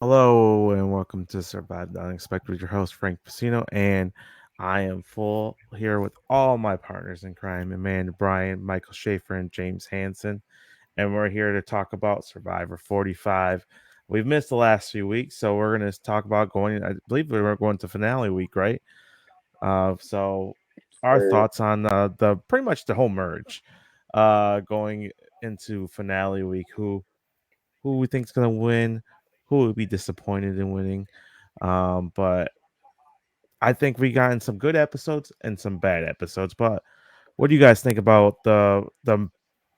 Hello and welcome to Survive the Unexpected with your host Frank Pacino, and I am full here with all my partners in crime, Amanda Bryan, Michael Schaefer, and James Hansen, and we're here to talk about Survivor 45. We've missed the last few weeks, so we're going to talk about going. I believe we were going to finale week, right? So our Or thoughts on the pretty much the whole merge, going into finale week. Who we think is going to win, who would be disappointed in winning. But I think we got in some good episodes and some bad episodes. But what do you guys think about the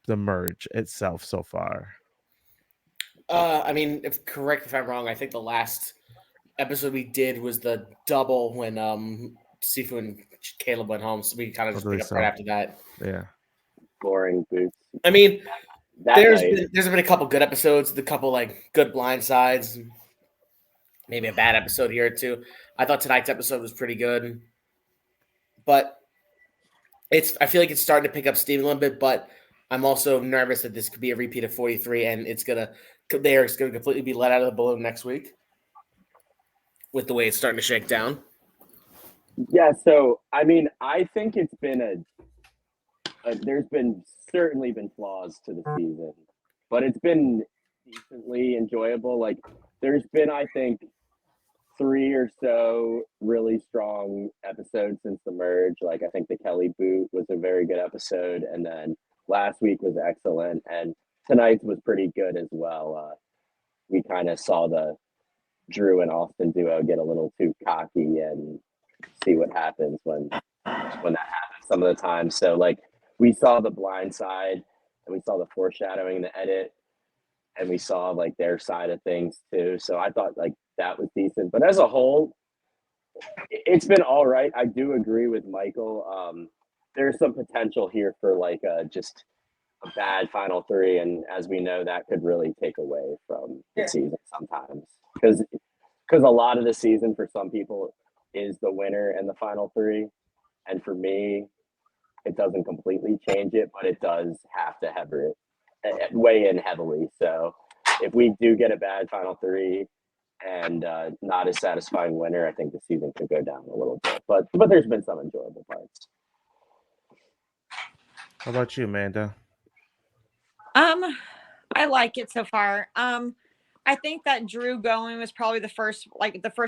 merge itself so far? If correct if I'm wrong, I think the last episode we did was the double when Sifu and Caleb went home, so we kind of I just pick believe up right so. after that. Yeah. boring boots I mean, that night. there's been a couple good episodes, the couple like good blind sides, maybe a bad episode here or two. I thought tonight's episode was pretty good, but I feel like it's starting to pick up steam a little bit, but I'm also nervous that this could be a repeat of 43 and it's gonna completely be let out of the balloon next week with the way it's starting to shake down. Yeah, so I think it's been there's been certainly been flaws to the season, but it's been decently enjoyable. Like there's been, I think, three or so really strong episodes since the merge. Like I think the Kelly boot was a very good episode, and then last week was excellent, and tonight's was pretty good as well. We kind of saw the Drew and Austin duo get a little too cocky and see what happens when that happens some of the time. So like we saw the blind side and we saw the foreshadowing in the edit and we saw like their side of things too. So I thought like that was decent. But as a whole, it's been all right. I do agree with Michael. There's some potential here for like just a bad final three, and as we know, that could really take away from the season sometimes because a lot of the season for some people is the winner and the final three, and for me, it doesn't completely change it, but it does have to have it weigh in heavily. So if we do get a bad final three and not a satisfying winner, I think the season could go down a little bit. But there's been some enjoyable parts. How about you, Amanda? Um, I like it so far. I think that Drew going was probably the first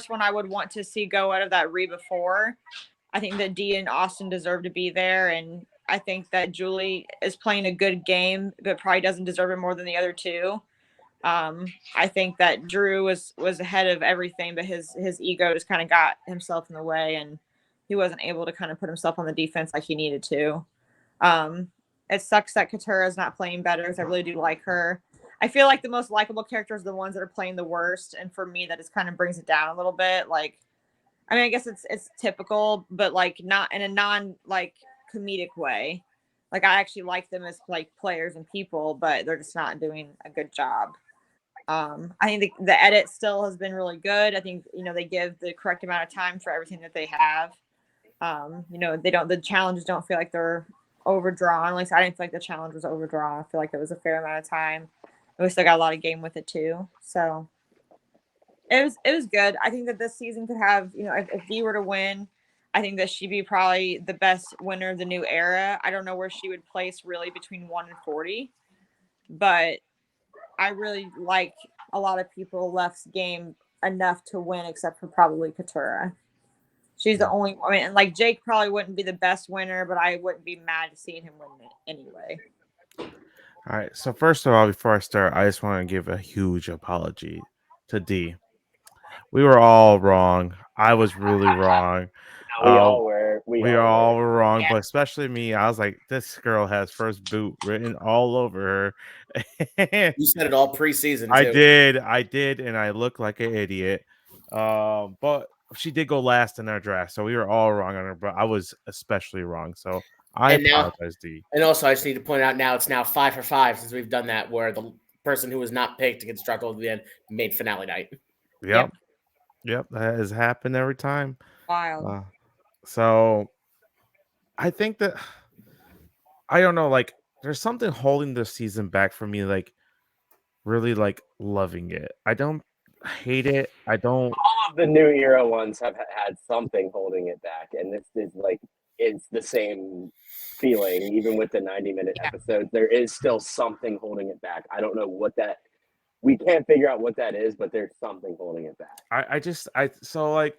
one I would want to see go out of that Reba 4. I think that Dee and Austin deserve to be there, and I think that Julie is playing a good game, but probably doesn't deserve it more than the other two. I think that Drew was ahead of everything, but his ego just kind of got himself in the way, and he wasn't able to kind of put himself on the defense like he needed to. Um, it sucks that Katura is not playing better because I really do like her. I feel like the most likable characters are the ones that are playing the worst, and for me, that just kind of brings it down a little bit. Like, I mean, I guess it's typical, but like not in a non like comedic way. Like I actually like them as like players and people, but they're just not doing a good job. I think the edit still has been really good. I think they give the correct amount of time for everything that they have. They don't the challenges don't feel like they're overdrawn. At least I didn't feel like the challenge was overdrawn. I feel like it was a fair amount of time. And we still got a lot of game with it too. So it was good. I think that this season could have, if Dee were to win, I think that she'd be probably the best winner of the new era. I don't know where she would place really between 1 and 40, but I really like a lot of people left's game enough to win, except for probably Katura. She's the only. I mean, and like Jake probably wouldn't be the best winner, but I wouldn't be mad seeing him win it anyway. All right. So first of all, before I start, I just want to give a huge apology to D. We were all wrong. I was really wrong. No, we Uh, all were. we all were wrong, but especially me. I was like, this girl has first boot written all over her. You said it all preseason I too. did, and I look like an idiot. But she did go last in our draft, so we were all wrong on her. But I was especially wrong, so I apologize, D. And also, I just need to point out now it's now 5 for 5 since we've done that, where the person who was not picked to get struggled at the end made finale night. Yep, that has happened every time. Wild. So I think that I don't know, like there's something holding this season back for me, like really like loving it. I don't hate it. I don't. All of the new era ones have had something holding it back, and this is like it's the same feeling. Even with the 90-minute episodes, there is still something holding it back. I don't know what that. We can't figure out what that is, but there's something holding it back. So like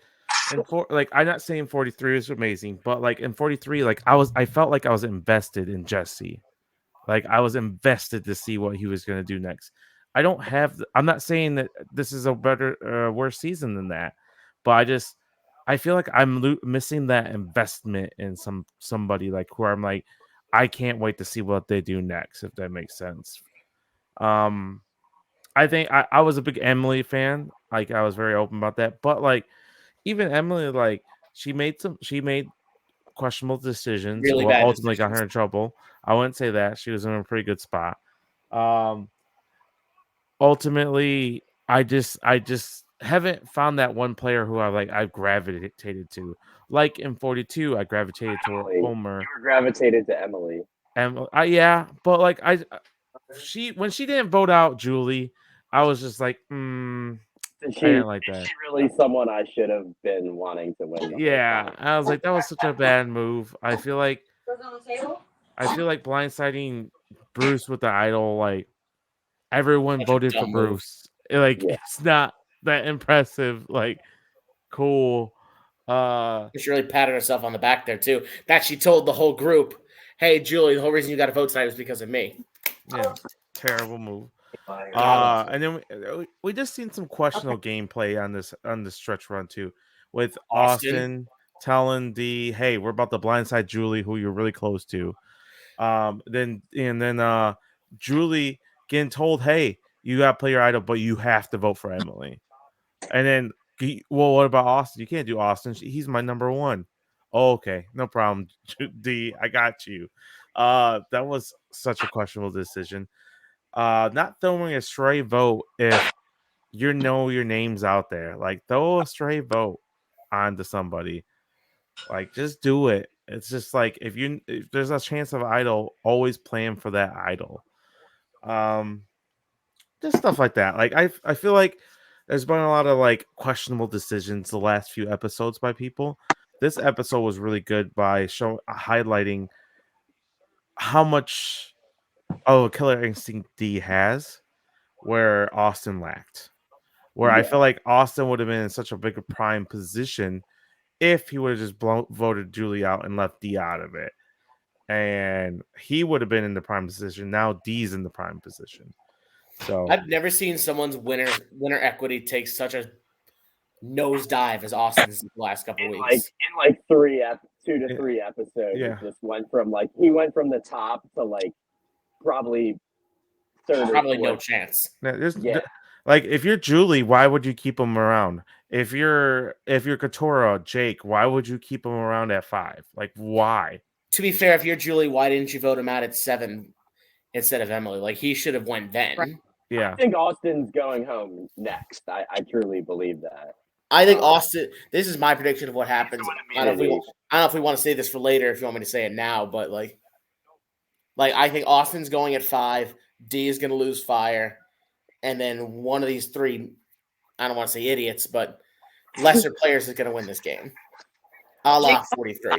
I'm not saying 43 is amazing, but like in 43, like I felt like I was invested in Jesse. Like I was invested to see what he was going to do next. I'm not saying that this is a better worse season than that, but I feel like I'm missing that investment in somebody like where I'm like I can't wait to see what they do next, if that makes sense. I think I was a big Emily fan. Like I was very open about that. But like even Emily, like she made questionable decisions. Really Well, bad ultimately got her decisions. in trouble. I wouldn't say that. She was in a pretty good spot. Ultimately, I just haven't found that one player who I've gravitated to. Like in 42, I gravitated toward Emily, Homer. you were gravitated to Emily. And yeah, but like when she didn't vote out Julie, I was just like, Is I she, didn't like is that. she really someone I should have been wanting to win? The whole Yeah, time? I was like, that was such a bad move. I feel like blindsiding Bruce with the idol, like everyone Such a voted for dumb move. Bruce. Like Yeah. it's not that impressive. Like cool. She really patted herself on the back there too. That she told the whole group, "Hey, Julie, the whole reason you got to vote tonight was because of me." Yeah, terrible move. God. And then we just seen some questionable gameplay on this stretch run too, with Austin. Austin telling D, "Hey, we're about to blindside Julie, who you're really close to." Then Julie getting told, "Hey, you got to play your idol, but you have to vote for Emily." And then, well, what about Austin? You can't do Austin. He's my number one. Oh, okay, no problem, D. I got you. That was such a questionable decision. Not throwing a stray vote if you know your name's out there. Like throw a stray vote onto somebody. Like just do it. It's just like if there's a chance of idol, always plan for that idol. Um, just stuff like that. Like I feel like there's been a lot of like questionable decisions the last few episodes by people. This episode was really good by highlighting how much of a killer instinct D has, where Austin lacked. Where I Yeah. feel like Austin would have been in such a bigger prime position if he would have just voted Julie out and left D out of it. And he would have been in the prime position. Now D's in the prime position. So I've never seen someone's winner equity take such a nosedive as Austin's the last couple In weeks. like 2 to Yeah. 3 episodes, Yeah. it just went from like he went from the top to like probably third Probably or no fourth. chance. Yeah. Like if you're Julie, why would you keep him around? If you're Katora, Jake, why would you keep him around at 5? Like why? To be fair, if you're Julie, why didn't you vote him out at 7 instead of Emily? Like he should have went then. Right. Yeah. I think Austin's going home next. I truly believe that. I think Austin. This is my prediction of what happens. I don't Immunity. know if we want to say this for later. If you want me to say it now, but like I think Austin's going at 5. D is going to lose fire, and then one of these 3. I don't want to say idiots, but lesser players is going to win this game. A la 43.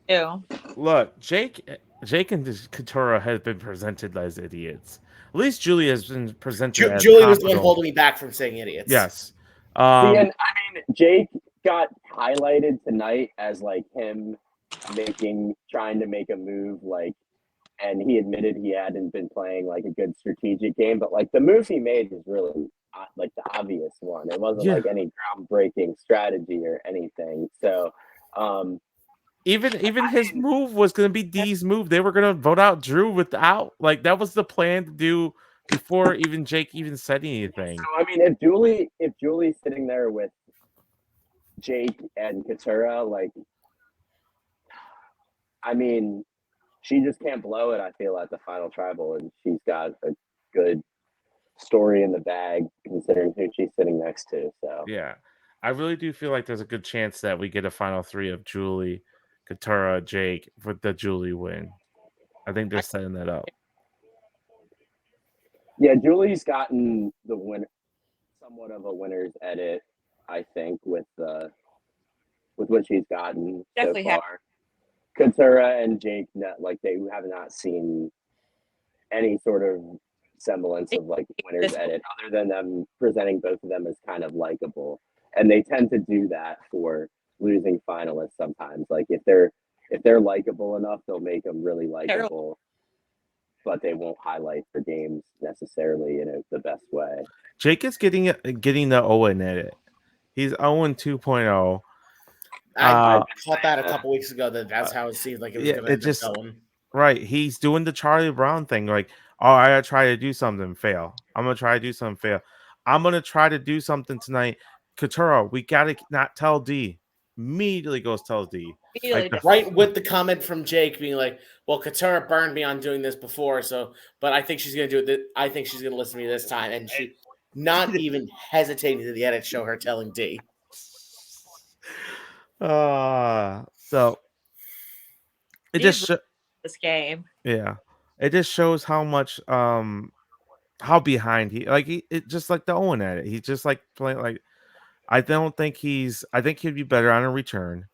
Ew. Look, Jake and Katora have been presented as idiots. At least Julie has been presented as Julie was the one competent. holding me back from saying idiots. Yes. See, and I mean, Jake got highlighted tonight as like him trying to make a move, like, and he admitted he hadn't been playing like a good strategic game, but like the move he made was really like the obvious one. It wasn't Yeah. like any groundbreaking strategy or anything. So, Even his move was going to be D's move. They were going to vote out Drew without, like, that was the plan to do before even Jake even said anything. so I mean, if Julie's sitting there with Jake and Katura, like, I mean, she just can't blow it. I feel at the final tribal, and she's got a good story in the bag considering who she's sitting next to. So Yeah. I really do feel like there's a good chance that we get a final 3 of Julie, Katura, Jake for the Julie win. I think they're setting that up. yeah, Julie's gotten the winner. somewhat of a winner's edit, I think, with what she's gotten Definitely so have. far. Katura and Jake, like they have not seen any sort of semblance of like winner's edit, other than them presenting both of them as kind of likable, and they tend to do that for losing finalists sometimes. Like if they're likable enough, they'll make them really likable, but they won't highlight their games necessarily in the best way. Jake is getting the Owen edit. He's Owen 2.0. I caught that a couple weeks ago. That's how it seemed like it was yeah, going to it end just- up going. Right. He's doing the Charlie Brown thing. Like, oh, I gotta try to do something, fail. I'm gonna try to do something, fail. I'm gonna try to do something tonight. Katura, we gotta not tell D. Immediately goes tells D. Immediately Like, Right with the comment from Jake being like, "Well, Katura burned me on doing this before, so but I think she's gonna do it. I think she's gonna listen to me this time." And she, not even hesitating to the edit, show her telling D. So it He's just this game. yeah, it just shows how much how behind it just like the Owen at it. He's just like playing like I think he'd be better on a return.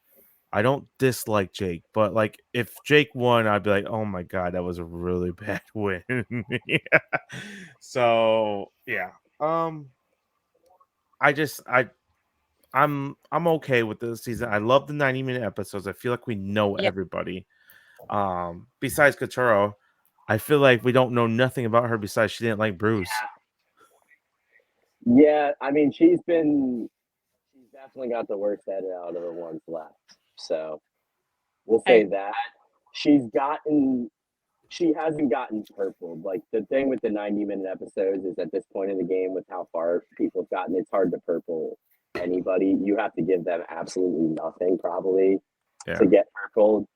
I don't dislike Jake, but like if Jake won, I'd be like, oh my god, that was a really bad win. Yeah. So yeah. I'm okay with this season. I love the 90-minute episodes. I feel like we know everybody. Besides Katura, I feel like we don't know nothing about her besides she didn't like Bruce. Yeah, I mean she's definitely got the worst edit out of the ones left. So we'll say that. She hasn't gotten purpled. Like the thing with the 90-minute episodes is at this point in the game with how far people have gotten, it's hard to purple anybody. You have to give them absolutely nothing probably to get purpled.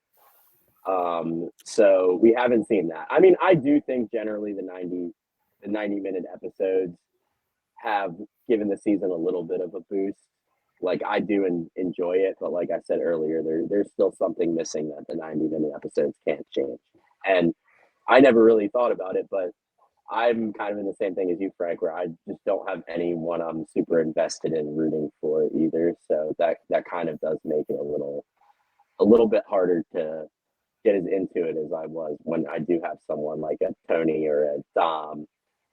So we haven't seen that. I mean, I do think generally the 90-minute episodes have given the season a little bit of a boost. Like I do enjoy it, but like I said earlier, there's still something missing that the 90-minute episodes can't change. And I never really thought about it, but I'm kind of in the same thing as you, Frank, where I just don't have anyone I'm super invested in rooting for either. So that kind of does make it a little bit harder to get as into it as I was when I do have someone like a Tony or a Dom,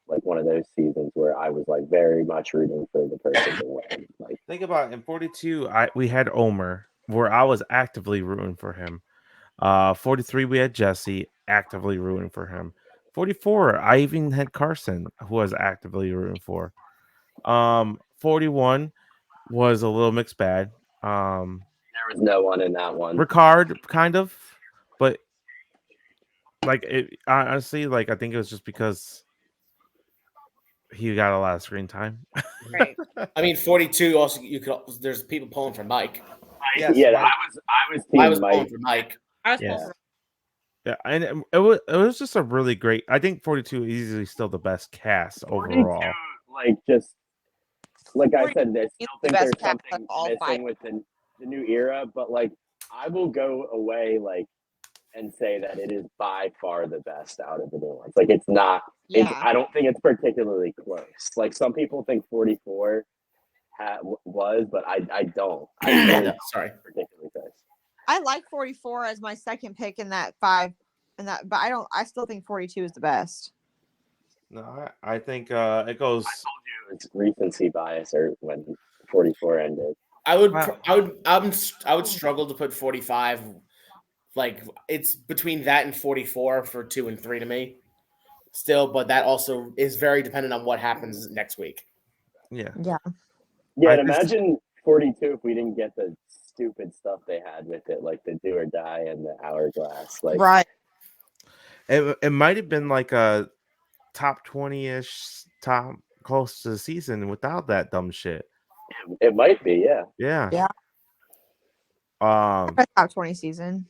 like one of those seasons where I was like very much rooting for the person to win. Like think about it, in 42, we had Omer where I was actively rooting for him. 43, we had Jesse actively rooting for him. 44, I even had Carson who was actively rooting for. 41 was a little mixed bag. there was no one in that one. Ricard, kind of, but like it honestly, like I think it was just because he got a lot of screen time. Right. I mean, 42. Also, there's people pulling for Mike. Yes, yeah, Mike. I pulling was team Mike. for Mike. I was Yeah. Yeah, and it was just a really great. I think 42 is easily still the best cast overall. 42, like just like I said, I still think there's best cast something of all five. missing with the new era, but like I will go away like and say that it is by far the best out of the new ones. Like it's not. I don't think it's particularly close. Like some people think 44 was, but I don't. I really don't Sorry. think it's particularly close. I like 44 as my second pick in that 5, but I still think 42 is the best. No, I think it goes. I told you it's recency bias, or when 44 ended. I would struggle to put 45. Like it's between that and 44 for 2 and 3 to me. Still, but that also is very dependent on what happens next week. Yeah. Yeah. Yeah, I and just- imagine 42 if we didn't get the stupid stuff they had with it, like the do or die and the hourglass. Like Right. It might have been like a top 20-ish, top close to the season without that dumb shit. it might be, yeah. Yeah. Yeah. Top 20 season.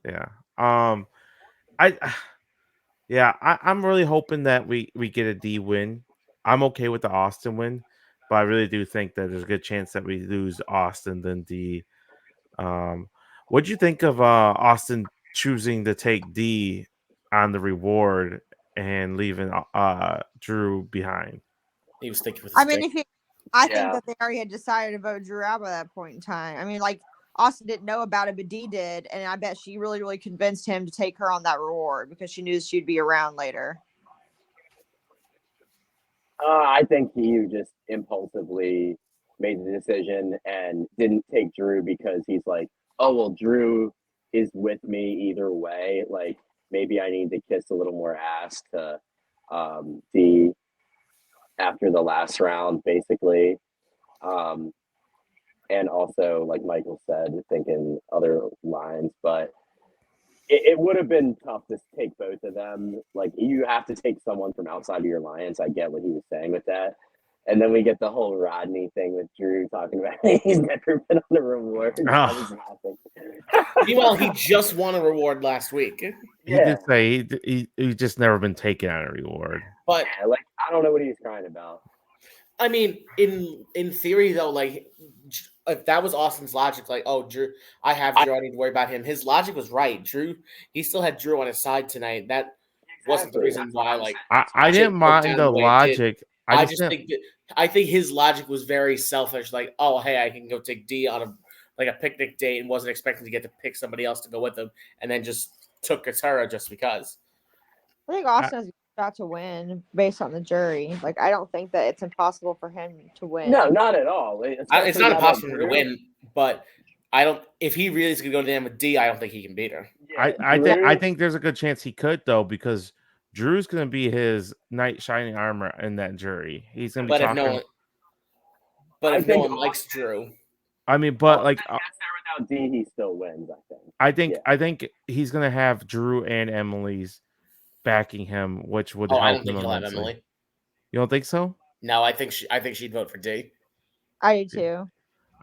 Yeah. I'm really hoping that we get a D win. I'm okay with the Austin win, but I really do think that there's a good chance that we lose Austin than D. What'd you think of Austin choosing to take D on the reward and leaving Drew behind? He was thinking with his I mean, stick. I Yeah. think that they already had decided to vote Drew out by that point in time. I mean, like Austin didn't know about it, but Dee did, and I bet she really, really convinced him to take her on that reward because she knew she'd be around later. I think he just impulsively made the decision and didn't take Drew because he's like, oh well, Drew is with me either way. Like maybe I need to kiss a little more ass to Dee after the last round, basically. And also, like Michael said, thinking other lines, but it would have been tough to take both of them. Like you have to take someone from outside of your alliance. I get what he was saying with that. And then we get the whole Rodney thing with Drew talking about he's never been on the reward. I was laughing. Meanwhile, he just won a reward last week. He did say he just never been taken on a reward. But Yeah, like I don't know what he was crying about. I mean, in theory though, like if that was Austin's logic, like, oh, Drew, I have Drew, I need to worry about him. His logic was right. Drew, he still had Drew on his side tonight. That wasn't the reason why. Like, I didn't mind the logic. I think his logic was very selfish. Like, oh, hey, I can go take Dee on a picnic date and wasn't expecting to get to pick somebody else to go with him, and then just took Katara just because. I think Austin has got to win based on the jury. Like, I don't think that it's impossible for him to win. No, not at all. It's not impossible to win, but I don't. If he really is going to go to the end with Dee, I don't think he can beat her. Yeah, I think there's a good chance he could though, because Drew's going to be his knight shining armor in that jury. He's going to be talking. If no one likes Drew, I mean, but if he gets there without Dee, he still wins. I think he's going to have Drew and Emily's backing him, which would help I don't him think he'll have immensely. Emily. You don't think so? No, I think she'd vote for Dee. I do too.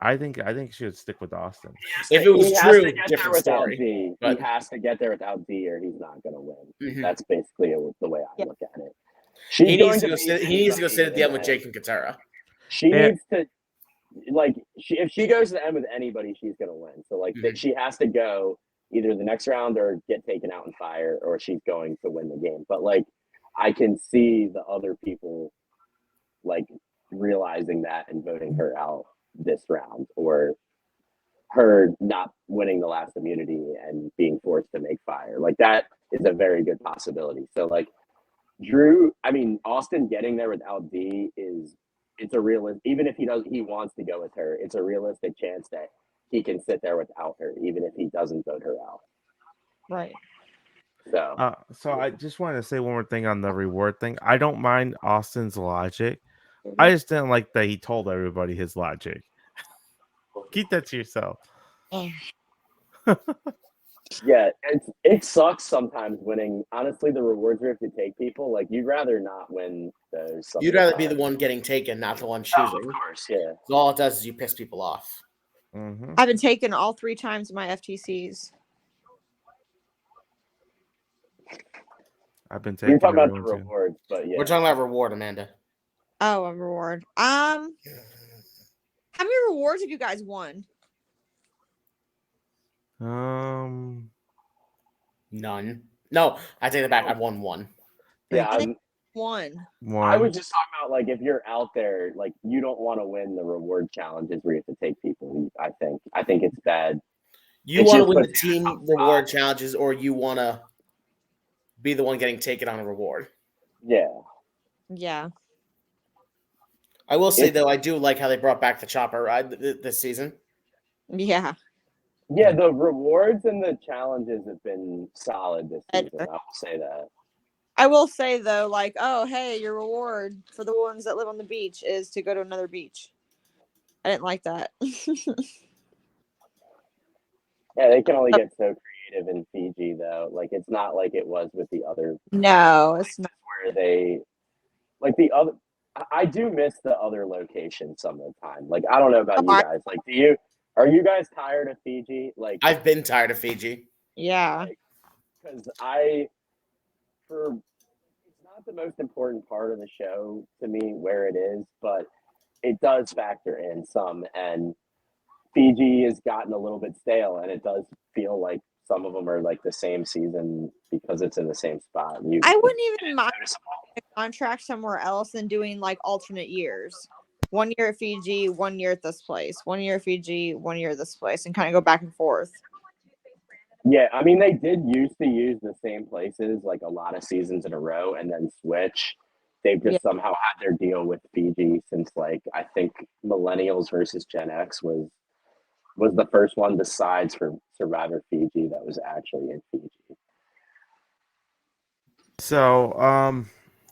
I think she would stick with Austin. If it was Drew, different story. Dee. But he has to get there without Dee, or he's not going to win. Mhm. That's basically the way I look at it. He needs to go sit at the end with Jake and Katara. She needs to, like, if she goes to the end with anybody, she's going to win. So, like, she has to go either the next round or get taken out in fire, or she's going to win the game. But, like, I can see the other people, like, realizing that and voting her out this round, or her not winning the last immunity and being forced to make fire. Like, that is a very good possibility. So, like, Austin getting there without Dee it's a realistic, even if he wants to go with her, it's a realistic chance that he can sit there without her, even if he doesn't vote her out. Right. So I just wanted to say one more thing on the reward thing. I don't mind Austin's logic. I just didn't like that he told everybody his logic. Keep that to yourself. Yeah, it sucks sometimes winning. Honestly, the rewards are if you take people. Like, you'd rather not win those. You'd rather be the one getting taken, not the one choosing. Oh, of course, yeah. So all it does is you piss people off. Mm-hmm. I've been taken all 3 times in my FTCs. I've been taking. You're talking about the rewards, but yeah. We're talking about reward, Amanda. Oh, a reward. How many rewards have you guys won? None. No, I take it back. I've won 1. Yeah, I think 1. I was just talking about, like, if you're out there, like, you don't want to win the reward challenges where you have to take people. I think it's bad. You want to win the team reward challenges, or you want to be the one getting taken on a reward. Yeah. Yeah. I will say, though, I do like how they brought back the chopper ride this season. Yeah. Yeah, the rewards and the challenges have been solid this season. I will say that. I will say, though, like, oh, hey, your reward for the ones that live on the beach is to go to another beach. I didn't like that. Yeah, they can only get so creative in Fiji, though. Like, it's not like it was with the other. No, it's not. Where they, like, the other. I do miss the other locations some of the time. Like, I don't know about you guys. Like, are you guys tired of Fiji? Like, I've been tired of Fiji. Yeah. Because it's not the most important part of the show to me where it is, but it does factor in some. And Fiji has gotten a little bit stale, and it does feel like some of them are like the same season because it's in the same spot. I wouldn't even mind a contract somewhere else than doing like alternate years 1 year at Fiji, 1 year at this place, 1 year at Fiji, 1 year at this place, and kind of go back and forth. Yeah, I mean, they did used to use the same places like a lot of seasons in a row and then switch. They've just Yeah. somehow had their deal with Fiji since, like, I think Millennials versus Gen X was the first one besides for Survivor Fiji that was actually in Fiji. So,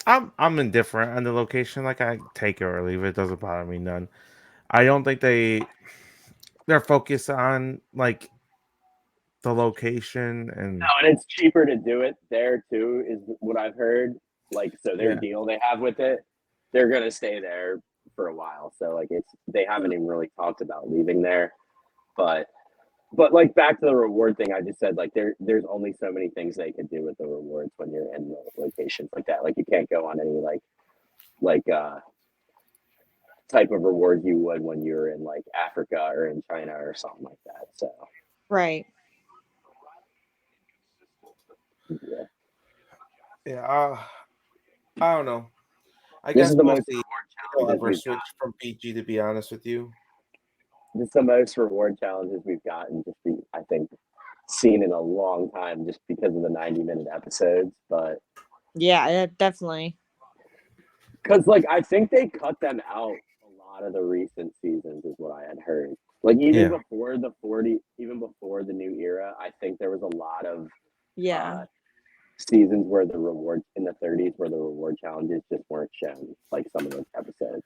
I'm indifferent on the location. Like, I take it or leave it. It doesn't bother me none. I don't think they're focused on like the location and No, and it's cheaper to do it there too, is what I've heard. Like, so their Yeah. deal they have with it, they're gonna stay there for a while. So like, they haven't even really talked about leaving there. But like back to the reward thing, I just said like there's only so many things they could do with the rewards when you're in locations like that. Like you can't go on any like type of rewards you would when you're in like Africa or in China or something like that. So Right. yeah. yeah. I don't know. I This guess is the we'll most see. reward I'll challenges ever we've switch from PG to be honest with you. This is the most reward challenges we've gotten I think seen in a long time just because of the 90-minute episodes. But Yeah, definitely. because like I think they cut them out a lot of the recent seasons is what I had heard. Like even Yeah. before the 40, even before the new era, I think there was a lot of Yeah. seasons where the rewards in the 30s where the reward challenges just weren't shown, like some of those episodes.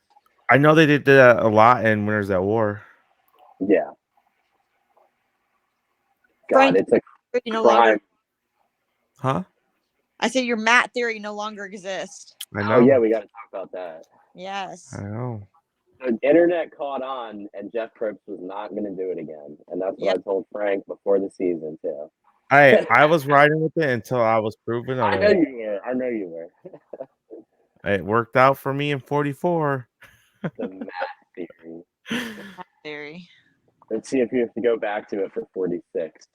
I know they did that a lot in Winners at War. Yeah. God, Frank, it's a you no crime. longer. Huh? I said your Matt theory no longer exists. I Oh know. yeah, we got to talk about that. Yes. I know. The internet caught on, and Jeff Probst was not going to do it again, and that's what Yep. I told Frank before the season too. I was riding with it until I was proven I know otherwise. you were. I know you were. It worked out for me in 44. The math theory. Matt theory. Let's see if you have to go back to it for 46.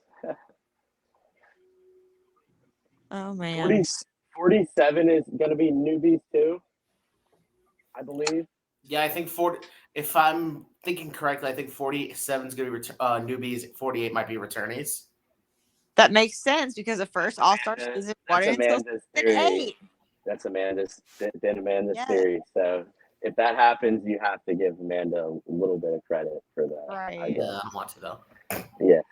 Oh man. 47 is going to be newbies too, I believe. Yeah, I think 40. If I'm thinking correctly, I think 47 is going to be newbies. 48 might be returnees. That makes sense because the first All Star season That's wasn't until Amanda's season theory. 8. That's Amanda's Yes. theory. So if that happens, you have to give Amanda a little bit of credit for that. I Right. guess. I want to though. Yeah.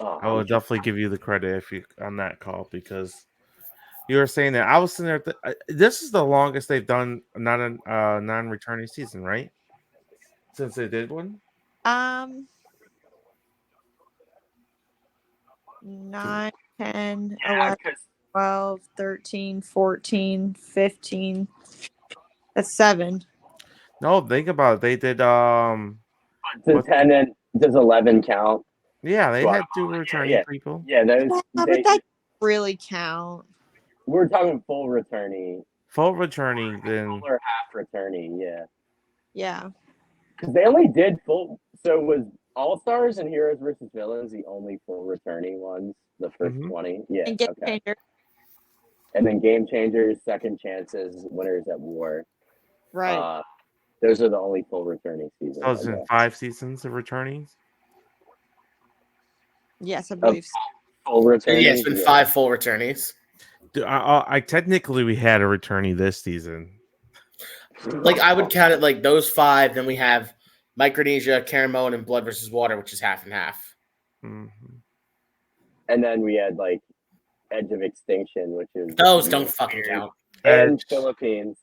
Oh, I will definitely give you the credit if you on that call because you were saying that I was sitting there. This is the longest they've done not a non-returning season, right? Since they did one. 9, 10, yeah, 11, 'cause 12, 13, 14, 15. That's 7. No, think about it. They did. does What- 10 and does 11 count? Yeah, they Well, had 2 returning yeah. people. Yeah, those. Yeah, but that really count. We're talking full returnee, Full returning, then full or half returnee. Yeah, Yeah. because they only did full. So was All Stars and Heroes versus Villains the only full returning ones? The first Mhm. 20. Yeah. And Game Okay. Changer. And then Game Changers, Second Chances, Winners at War. Right. Those are the only full returning seasons. that was I in guess. 5 seasons of returning. Yes, I believe so. Full returning. Yeah, it's been 5 full returnees. I technically we had a returnee this season. Like I would count it like those 5. Then we have Micronesia, Karen Moen, and Blood versus Water, which is half and half. Mhm. And then we had like Edge of Extinction, which is Those don't fucking count. and Edge. Philippines.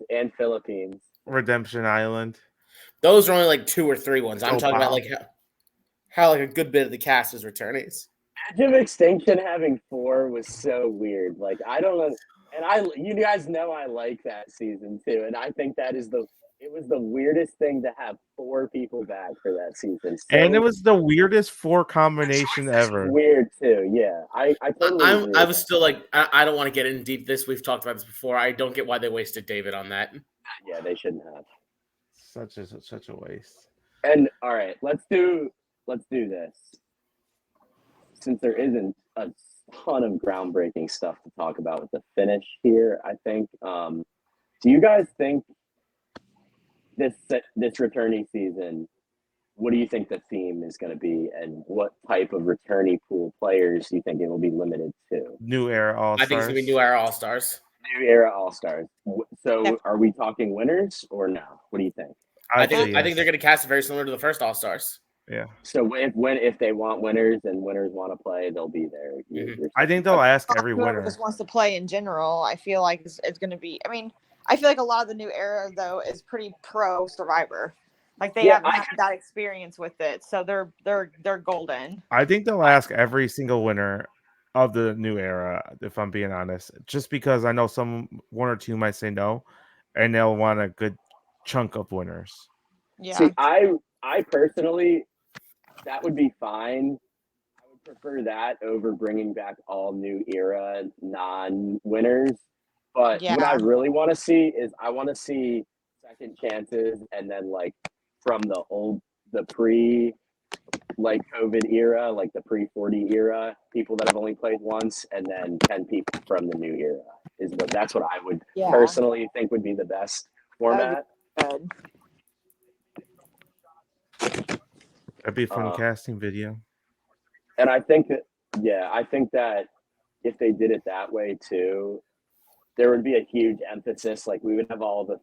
Redemption Island. Those are only like 2 or 3 ones. I'm Oh, talking about wow. like how like a good bit of the cast is returnees. Edge of Extinction having 4 was so weird. Like I don't know, and you guys know I like that season too, and I think it was the weirdest thing to have 4 people back for that season. So And it was the weirdest 4 combination ever. weird too. Yeah, I totally. agree I with was that. still like I don't want to get in deep this. We've talked about this before. I don't get why they wasted David on that. Yeah, they shouldn't have. Such a waste. And all right, let's do this. Since there isn't a ton of groundbreaking stuff to talk about with the finish here, I think. Do Do you guys think this returning season? What do you think the theme is going to be, and what type of returning pool players do you think it will be limited to? New era all I think it's gonna be New Era All Stars. New era All Stars. So, Yep. are we talking winners or no? What do you think? I think they're gonna cast it very similar to the first All Stars. Yeah. So, if they want winners and winners want to play, they'll be there. I think they'll ask every Whoever winner. just wants to play in general. I feel like it's going to be. I mean, I feel like a lot of the new era though is pretty pro Survivor. Like they haven't had that experience with it, so they're golden. I think they'll ask every single winner of the new era, if I'm being honest, just because I know one or two might say no, and they'll want a good chunk of winners. Yeah. See, I personally, that would be fine. I would prefer that over bringing back all new era non-winners. But what I really want to see is I want to see second chances, and then like from the pre like COVID era, like the pre-40 era, people that have only played once, and then 10 people from the new era that's what I would personally think would be the best format. Good. That'd be a fun casting video. And I think that if they did it that way too, there would be a huge emphasis. Like we would have all the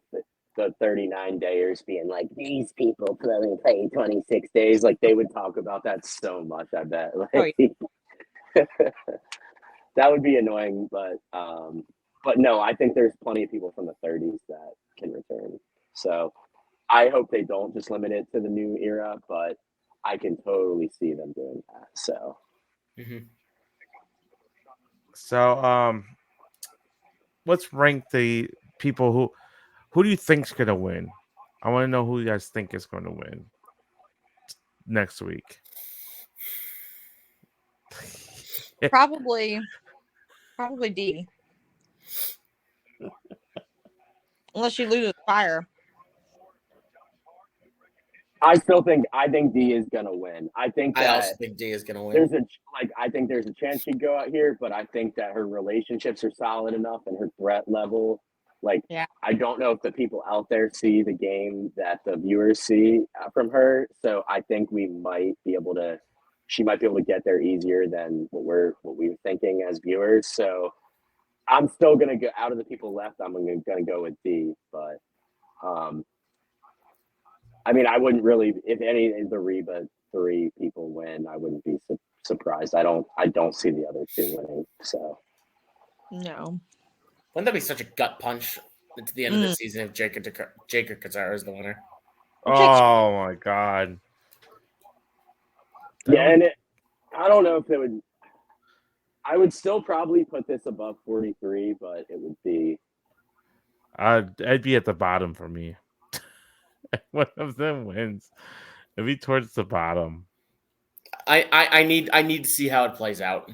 39 dayers being like, these people only play 26 days. Like they would talk about that so much, I bet. Like, that would be annoying, but no, I think there's plenty of people from the 30s that can return. So I hope they don't just limit it to the new era, but I can totally see them doing that. So, let's rank the people who do you think's gonna win? I want to know who you guys think is going to win next week. Probably D. Unless she loses fire. I think D is gonna win. I also think D is gonna win. I think there's a chance she'd go out here, but I think that her relationships are solid enough and her threat level. I don't know if the people out there see the game that the viewers see from her. So I think she might be able to get there easier than what we were thinking as viewers. So I'm still gonna go out of the people left. I'm gonna go with D, but I mean, I wouldn't really, if any of the Reba 3 people win, I wouldn't be surprised. I don't see the other 2 winning. So no. Wouldn't that be such a gut punch to the end of the season if Jacob Katara is the winner? Oh my god. Yeah, and I don't know if it would. I would still probably put this above 43, but it would be. I'd be at the bottom for me. One of them wins. It'd be towards the bottom. I need to see how it plays out.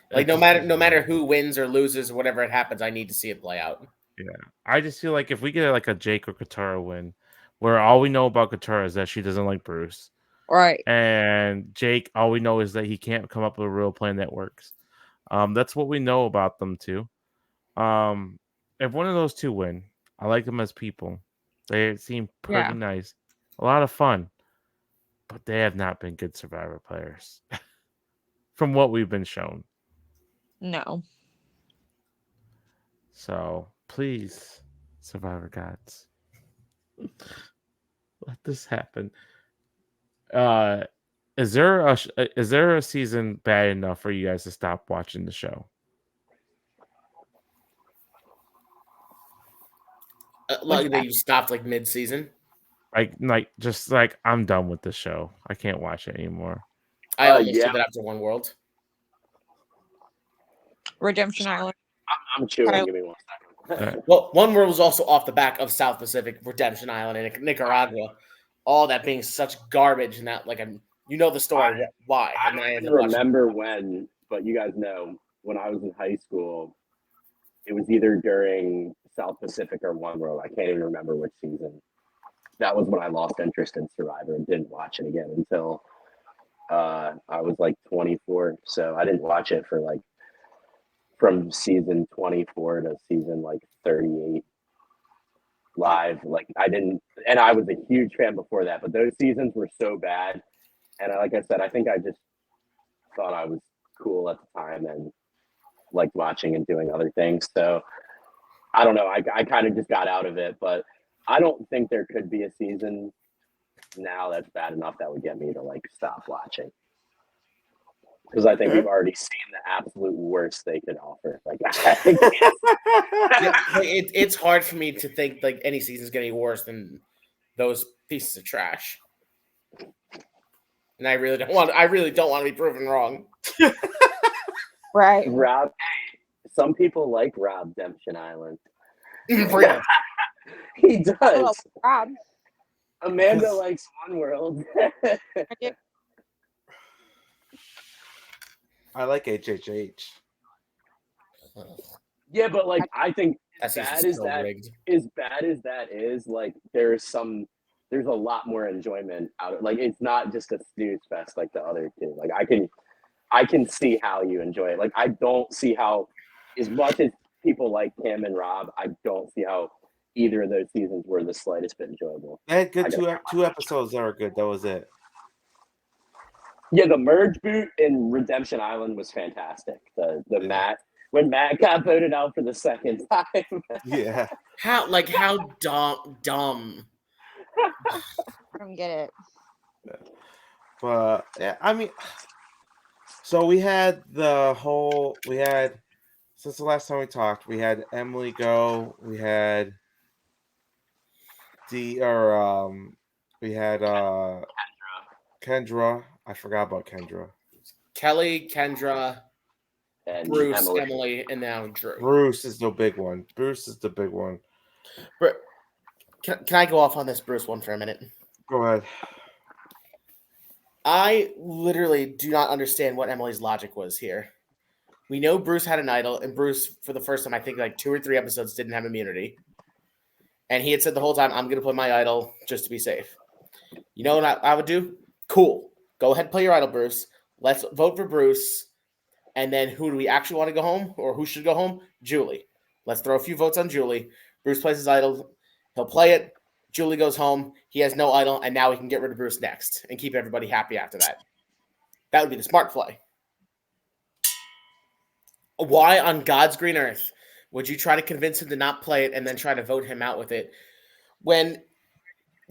Like no matter who wins or loses or whatever it happens, I need to see it play out. Yeah, I just feel like if we get like a Jake or Katara win, where all we know about Katara is that she doesn't like Bruce, right? And Jake, all we know is that he can't come up with a real plan that works. That's what we know about them too. If one of those 2 win, I like them as people. They seem pretty nice, a lot of fun, but they have not been good Survivor players from what we've been shown. No. So please, Survivor gods, let this happen. Is there a season bad enough for you guys to stop watching the show? Like that you stopped like mid-season? Like I'm done with the show. I can't watch it anymore. I almost did that after One World. Redemption Island. I'm chewing. Give me 1 second. Well, One World was also off the back of South Pacific, Redemption Island, and Nicaragua. All that being such garbage, and that the story. Why? I don't remember when, but you guys know when I was in high school, it was either during South Pacific or One World. I can't even remember which season. That was when I lost interest in Survivor and didn't watch it again until I was like 24. So I didn't watch it for like from season 24 to season like 38 live. Like I didn't, and I was a huge fan before that, but those seasons were so bad. And like I said, I think I just thought I was cool at the time and liked watching and doing other things. So I don't know. I kind of just got out of it, but I don't think there could be a season now that's bad enough that would get me to like stop watching. Because I think we've already seen the absolute worst they could offer. Like, I think It's hard for me to think like any season's getting worse than those pieces of trash. And I really don't want to be proven wrong. Right. Rob, hey, some people like Rob Demption Island. For real. He does. Oh, Rob. Amanda likes One World. I like HHH. Yeah, but like I think That season's bad as so that rigged. as bad as that is, like there's a lot more enjoyment out of like it's not just a snooze fest like the other two. Like I can see how you enjoy it. Like I don't see how, as much as people like Kim and Rob, I don't see how either of those seasons were the slightest bit enjoyable. They had good two episodes that were good. That was it. Yeah, the merge boot in Redemption Island was fantastic. The Matt when Matt got voted out for the second time. Yeah. How dumb. I don't get it. But yeah, I mean, so we had since the last time we talked, we had Emily go, we had Kendra. I forgot about Kendra. Kelly, Kendra, And Bruce, Emily, and now Drew. Bruce is the big one. But can I go off on this Bruce one for a minute? Go ahead. I literally do not understand what Emily's logic was here. We know Bruce had an idol, and Bruce, for the first time, I think like 2 or 3 episodes, didn't have immunity. And he had said the whole time, I'm going to play my idol just to be safe. You know what I would do? Cool. Go ahead and play your idol, Bruce. Let's vote for Bruce. And then who do we actually want to go home? Or who should go home? Julie. Let's throw a few votes on Julie. Bruce plays his idol. He'll play it. Julie goes home. He has no idol. And now we can get rid of Bruce next and keep everybody happy after that. That would be the smart play. Why on God's green earth would you try to convince him to not play it and then try to vote him out with it when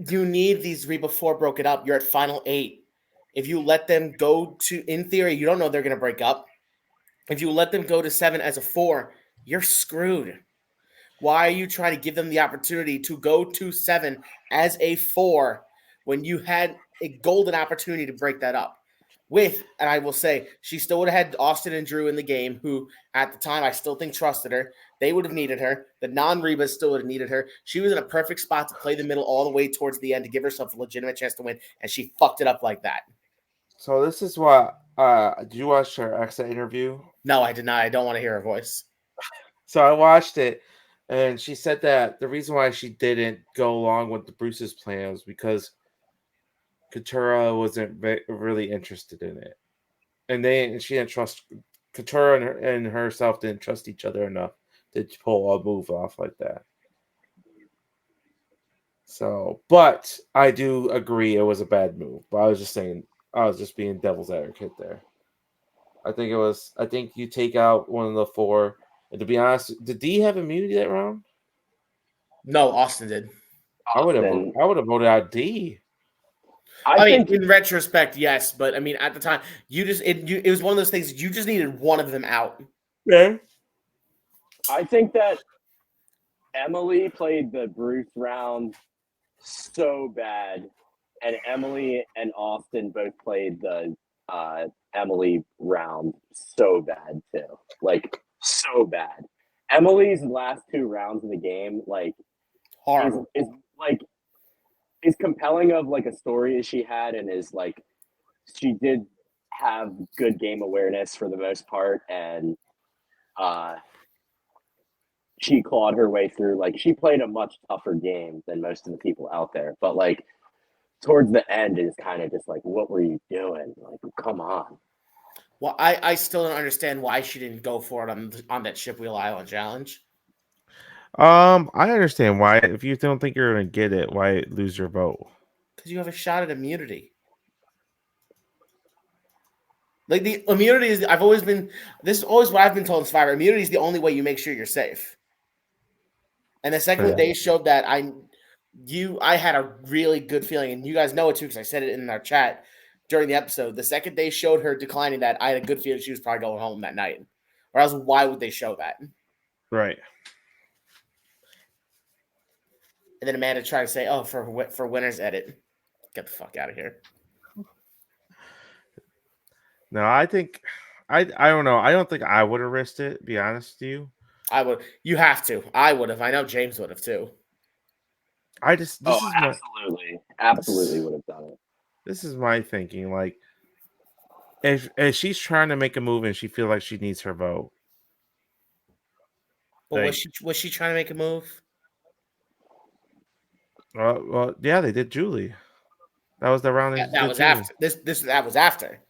you need these Reba 4 broken up? You're at final 8. If you let them go to, in theory, you don't know they're going to break up. If you let them go to 7 as a 4, you're screwed. Why are you trying to give them the opportunity to go to 7 as a 4 when you had a golden opportunity to break that up? And I will say, she still would have had Austin and Drew in the game, who at the time I still think trusted her. They would have needed her. The non-Rebas still would have needed her. She was in a perfect spot to play the middle all the way towards the end to give herself a legitimate chance to win, and she fucked it up like that. So this is what did you watch her exit interview? No, I did not. I don't want to hear her voice. So I watched it, and she said that the reason why she didn't go along with the Bruce's plan was because Katurah wasn't really interested in it, and she didn't trust Katurah and herself didn't trust each other enough to pull a move off like that. So, but I do agree it was a bad move. But I was just being devil's advocate there. I think you take out one of the 4. And to be honest, did D have immunity that round? No, Austin did. I would have voted out D. I mean, in retrospect, yes, but I mean, at the time, it was one of those things. You just needed one of them out. Yeah. I think that Emily played the Bruce round so bad, and Emily and Austin both played the Emily round so bad too. Like so bad. Emily's last 2 rounds of the game, like Horrible. is compelling of like a story as she had, and is like she did have good game awareness for the most part, and she clawed her way through. Like she played a much tougher game than most of the people out there, but like towards the end is kind of just like, what were you doing? Like, come on. Well, I still don't understand why she didn't go for it on that Ship Wheel Island challenge. I understand why. If you don't think you're gonna get it, why lose your vote? Because you have a shot at immunity. Like the immunity is, I've always been, this is always what I've been told in Survivor. Immunity is the only way you make sure you're safe. And the second Yeah. they showed that, I had a really good feeling, and you guys know it too because I said it in our chat during the episode. The second they showed her declining that, I had a good feeling she was probably going home that night. Or else, why would they show that? And Right. then Amanda tried to say, "Oh, for winners edit, get the fuck out of here." No, I think I don't know. I don't think I would have risked it. Be honest with you. I would. You have to. I would have. I know James would have too. I just this is my absolutely would have done it. this is my thinking. Like if she's trying to make a move and she feels like she needs her vote. But Like, was she trying to make a move? well, yeah, they did Julie. That was the round. That was after that was after.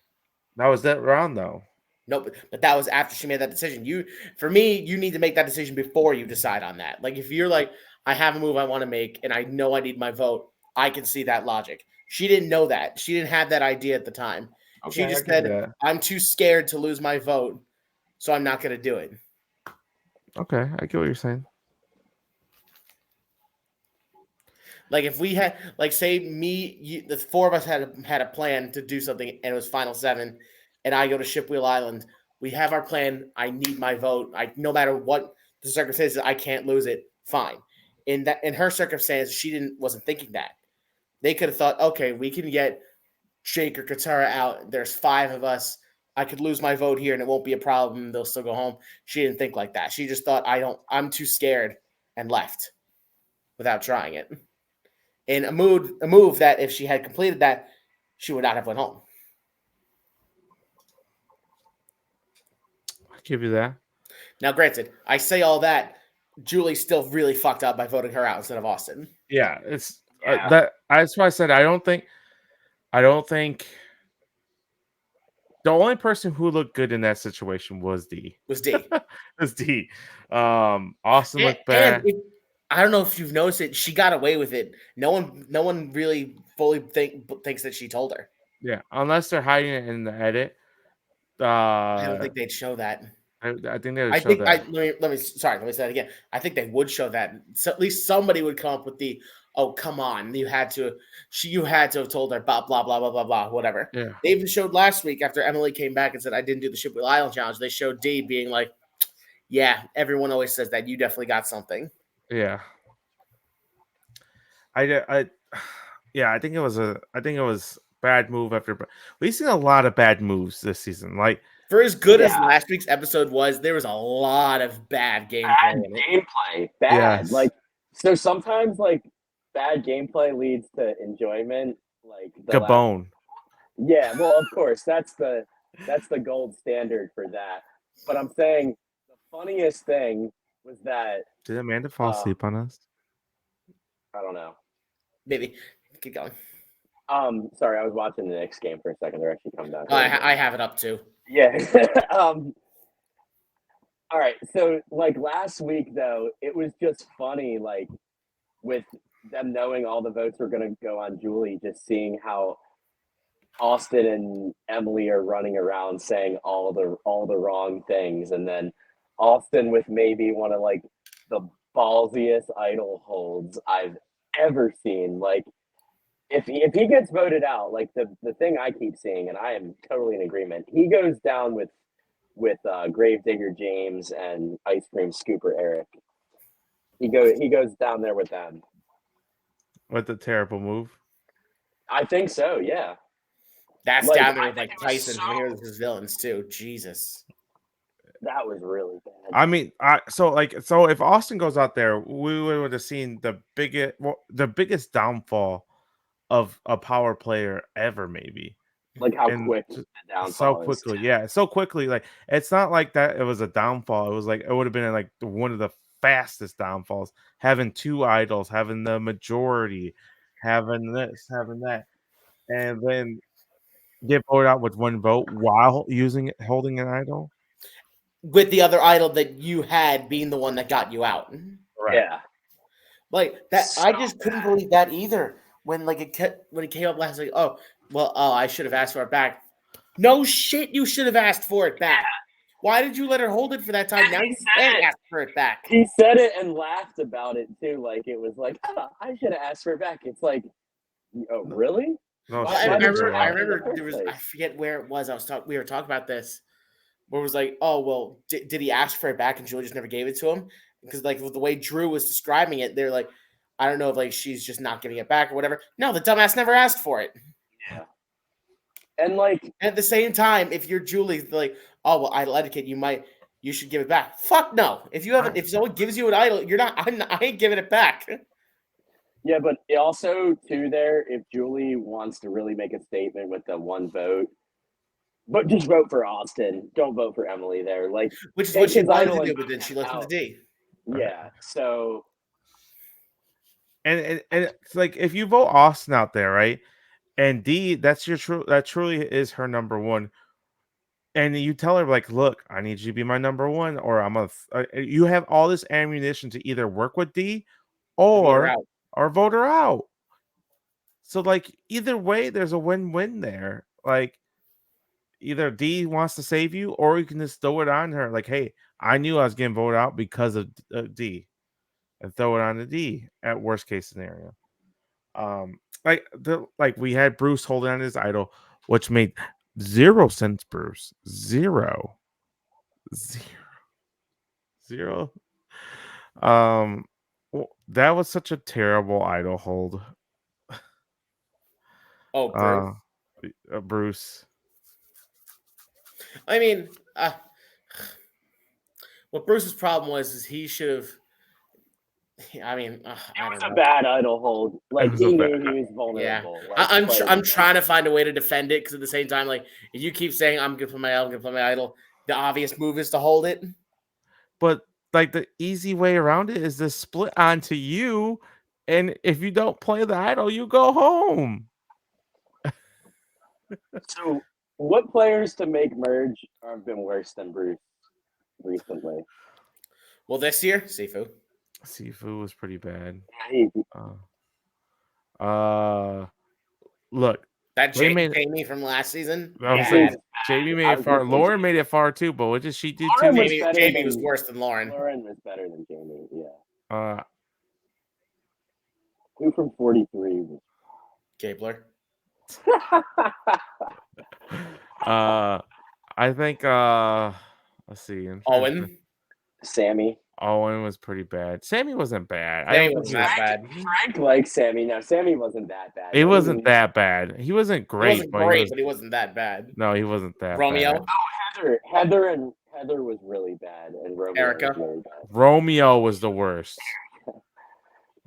That was that round though. No, but that was after she made that decision. For me, you need to make that decision before you decide on that. Like if you're like, I have a move I want to make and I know I need my vote, I can see that logic. She didn't know that. She didn't have that idea at the time. Okay, She just said, I'm too scared to lose my vote, so I'm not going to do it. Okay, I get what you're saying. Like if we had, like, say the four of us had a plan to do something, and it was Final 7, and I go to Ship Wheel Island. We have our plan. I need my vote. No matter what the circumstances, I can't lose it. Fine. In her circumstance, she wasn't thinking that. They could have thought, okay, we can get Jake or Katara out. There's 5 of us. I could lose my vote here, and it won't be a problem. They'll still go home. She didn't think like that. She just thought, I'm too scared, and left without trying it. In a move that if she had completed that, she would not have went home. I'll give you that. Now, granted, I say all that, Julie's still really fucked up by voting her out instead of Austin. Yeah, it's that's why I said I don't think the only person who looked good in that situation was D. Was D. Was D. Austin looked bad. I don't know if you've noticed it. She got away with it. No one really fully thinks that she told her. Yeah, unless they're hiding it in the edit. I don't think they'd show that. I think they would show that. Let me say that again. I think they would show that. So at least somebody would come up with the, oh, come on, you had to have told her blah blah blah blah blah blah whatever. Yeah. They even showed last week after Emily came back and said I didn't do the Ship Wheel Island challenge. They showed D being like, yeah, everyone always says that. You definitely got something. Yeah. I think it was bad move after. We've seen a lot of bad moves this season. Like for as good as last week's episode was, there was a lot of bad gameplay. Bad. Yes. Like so, sometimes like bad gameplay leads to enjoyment. Like Gabon. Yeah, well, of course, that's the gold standard for that. But I'm saying the funniest thing was that. Did Amanda fall asleep on us? I don't know. Maybe. Keep going. Sorry, I was watching the Knicks game for a second. They're actually coming down. I have it up too. Yeah. All right. So, like last week, though, it was just funny. Like with them knowing all the votes were going to go on Julie, just seeing how Austin and Emily are running around saying all the wrong things, and then Austin with maybe one of like the ballsiest idol holds I've ever seen. Like if he gets voted out, like the thing I keep seeing, and I am totally in agreement, he goes down with Gravedigger James and Ice Cream Scooper Eric. He goes down there with them. With the terrible move? I think so, yeah. That's down there with like Tyson from Heroes vs. Villains too. Jesus. That was really bad. I mean, so if Austin goes out there, we would have seen the biggest downfall of a power player ever, maybe. Like how quick the downfall so quickly, yeah, so quickly. Like it's not like that. It was a downfall. It was like it would have been like one of the fastest downfalls. Having 2 idols, having the majority, having this, having that, and then get voted out with one vote while holding an idol. with the other idol that you had being the one that got you out. Yeah. Like that, I So just couldn't believe that either. When it came up last week, I should have asked for it back. No shit, you should have asked for it back. Why did you let her hold it for that time? And Now he you said can't it. ask for it back. He said it and laughed about it too. Like it was like, oh, I should have asked for it back. It's like, oh, really? No, Why- shit, why I did you're you remember. right. I in the remember first there was. I place? forget where it was. We were talking about this. Where it was like, oh well, did he ask for it back and Julie just never gave it to him? Because like with the way Drew was describing it, they're like, I don't know if like she's just not giving it back or whatever. No, the dumbass never asked for it. Yeah. And like, And at the same time, if you're Julie, like, oh well, idol etiquette, you should give it back. Fuck no. If someone gives you an idol, I ain't giving it back. yeah, but it also too there, if Julie wants to really make a statement with the one vote, but just vote for Austin. Don't vote for Emily there. Like, Which is take what she his wanted idol to do, and but then vote she him listened to out. D. Yeah. So And it's like if you vote Austin out there, right? And D, that truly is her number one. And you tell her like, look, I need you to be my number one, or you have all this ammunition to either work with D Vote her or out. vote her out. So like either way, there's a win-win there. Like either D wants to save you, or you can just throw it on her. Like, hey, I knew I was getting voted out because of D, and throw it on the D at worst case scenario. Like we had Bruce holding on his idol, which made 0 sense. Bruce 0. That was such a terrible idol hold. Oh, Bruce. Bruce. I mean, what Bruce's problem was is he should have. I mean, I it don't was a know. bad idol hold. Like was he a knew bad- he was Yeah, vulnerable. Like, I'm trying to find a way to defend it because at the same time, like if you keep saying I'm gonna play my idol, I'm gonna play my idol, the obvious move is to hold it. But like the easy way around it is to split onto you, and if you don't play the idol, you go home. So, what players to make merge have been worse than Bruce recently? Well, this year, Sifu. Sifu was pretty bad. He- Look, That They made- Jamie from last season. I was Yeah. saying, Jamie I made it was far. gonna say Lauren Jamie. made it far too, but what did she do Lauren too? was better Jamie was than- worse than Lauren. Lauren was better than Jamie. Yeah. Uh, Who from 43 was Gabler. I think let's see. I'm trying to think. Owen. Sammy. Owen was pretty bad. Sammy wasn't bad. Sammy I don't wasn't think that bad. Frank likes Sammy. Now, Sammy wasn't that bad. he but wasn't that bad. He wasn't He great, wasn't but great, he was, but he wasn't that bad. no, he wasn't that Romeo. bad. Heather was really bad, and Romeo Erica. was really bad. Romeo was the worst.